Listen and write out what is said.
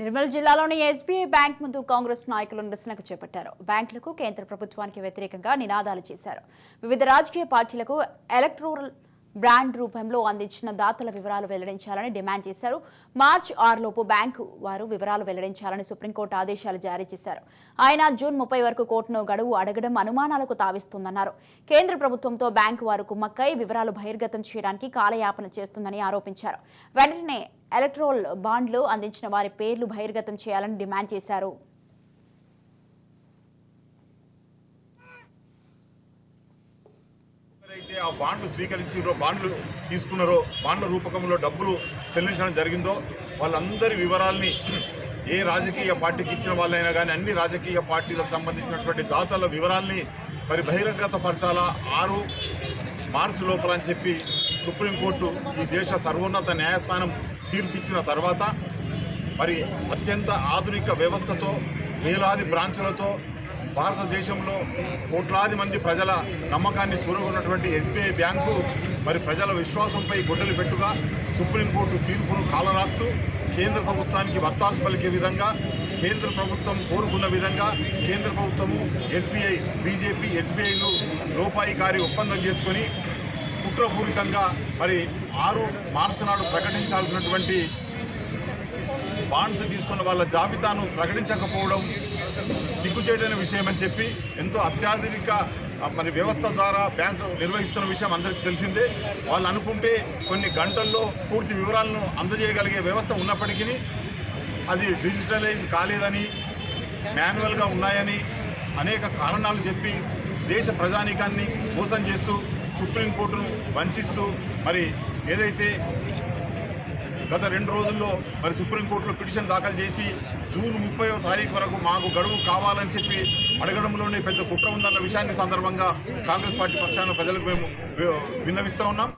నిర్మల్ జిల్లాలోని SBI bank ముందు కాంగ్రెస్ నాయకులు నిరసనకు చేపట్టారు. బ్యాంకులకు కేంద్ర ప్రభుత్వానికి వ్యతిరేకంగా నినాదాలు చేశారు. వివిధ రాజకీయ పార్టీలకు ఎలక్టోరల్ బ్రాండ్ రూపంలో అందించిన దాతల వివరాలు వెల్లడించాలని డిమాండ్ చేశారు. మార్చి 6 లోపు బ్యాంకు వారు వివరాలు వెల్లడించాలని సుప్రీంకోర్టు ఆదేశాలు జారీ చేశారు. ఆయన జూన్ 30 వరకు కోర్టును గడువు అడగడం అనుమానాలకు తావిస్తుందన్నారు. కేంద్ర ప్రభుత్వంతో బ్యాంకు వారు కుమ్మక్కై వివరాలు బహిర్గతం చేయడానికి కాలయాపన చేస్తుందని ఆరోపించారు. వెంటనే ఎలక్టోరల్ బాండ్లు అందించిన వారి పేర్లు బహిర్గతం చేయాలని డిమాండ్ చేశారు. అయితే ఆ బాండ్లు స్వీకరించారో, బాండ్లు తీసుకున్నారో, బాండ్ల రూపకంలో డబ్బులు చెల్లించడం జరిగిందో వాళ్ళందరి వివరాల్ని ఏ రాజకీయ పార్టీకి ఇచ్చిన వాళ్ళైనా కానీ అన్ని రాజకీయ పార్టీలకు సంబంధించినటువంటి దాతల వివరాల్ని మరి బహిరంగతపరచాలా 6 మార్చి లోపల అని చెప్పి సుప్రీంకోర్టు ఈ దేశ సర్వోన్నత న్యాయస్థానం తీర్పిచ్చిన తర్వాత మరి అత్యంత ఆధునిక వ్యవస్థతో వేలాది బ్రాంచులతో భారతదేశంలో కోట్లాది మంది ప్రజల నమ్మకాన్ని చూరగొన్నటువంటి ఎస్బీఐ బ్యాంకు మరి ప్రజల విశ్వాసంపై గొడ్డలి పెట్టుగా సుప్రీంకోర్టు తీర్పును కాలరాస్తూ కేంద్ర ప్రభుత్వానికి వత్తాసు పలికే విధంగా, కేంద్ర ప్రభుత్వం కోరుకున్న విధంగా కేంద్ర ప్రభుత్వము ఎస్బీఐ, బీజేపీ, ఎస్బీఐలు లోపాయికారి ఒప్పందం చేసుకొని కుట్రపూరితంగా మరి 6 మార్చి నాడు ప్రకటించాల్సినటువంటి బాండ్స్ తీసుకున్న వాళ్ళ జాబితాను ప్రకటించకపోవడం సిగ్గుచేటైన విషయం అని చెప్పి ఎంతో అత్యాధునిక మరి వ్యవస్థ ద్వారా బ్యాంకు నిర్వహిస్తున్న విషయం అందరికీ తెలిసిందే. వాళ్ళు అనుకుంటే కొన్ని గంటల్లో పూర్తి వివరాలను అందజేయగలిగే వ్యవస్థ ఉన్నప్పటికీ అది డిజిటలైజ్ కాలేదని, మాన్యువల్గా ఉన్నాయని అనేక కారణాలు చెప్పి దేశ ప్రజానీకాన్ని మోసం చేస్తూ సుప్రీంకోర్టును వంచిస్తూ మరి ఏదైతే గత 2 రోజుల్లో మరి సుప్రీంకోర్టులో పిటిషన్ దాఖలు చేసి జూన్ 30వ తారీఖు వరకు మాకు గడువు కావాలని చెప్పి అడగడంలోనే పెద్ద కుట్ర ఉందన్న విషయాన్ని సందర్భంగా కాంగ్రెస్ పార్టీ పక్షాన ప్రజలకు మేము విన్నవిస్తూ ఉన్నాం.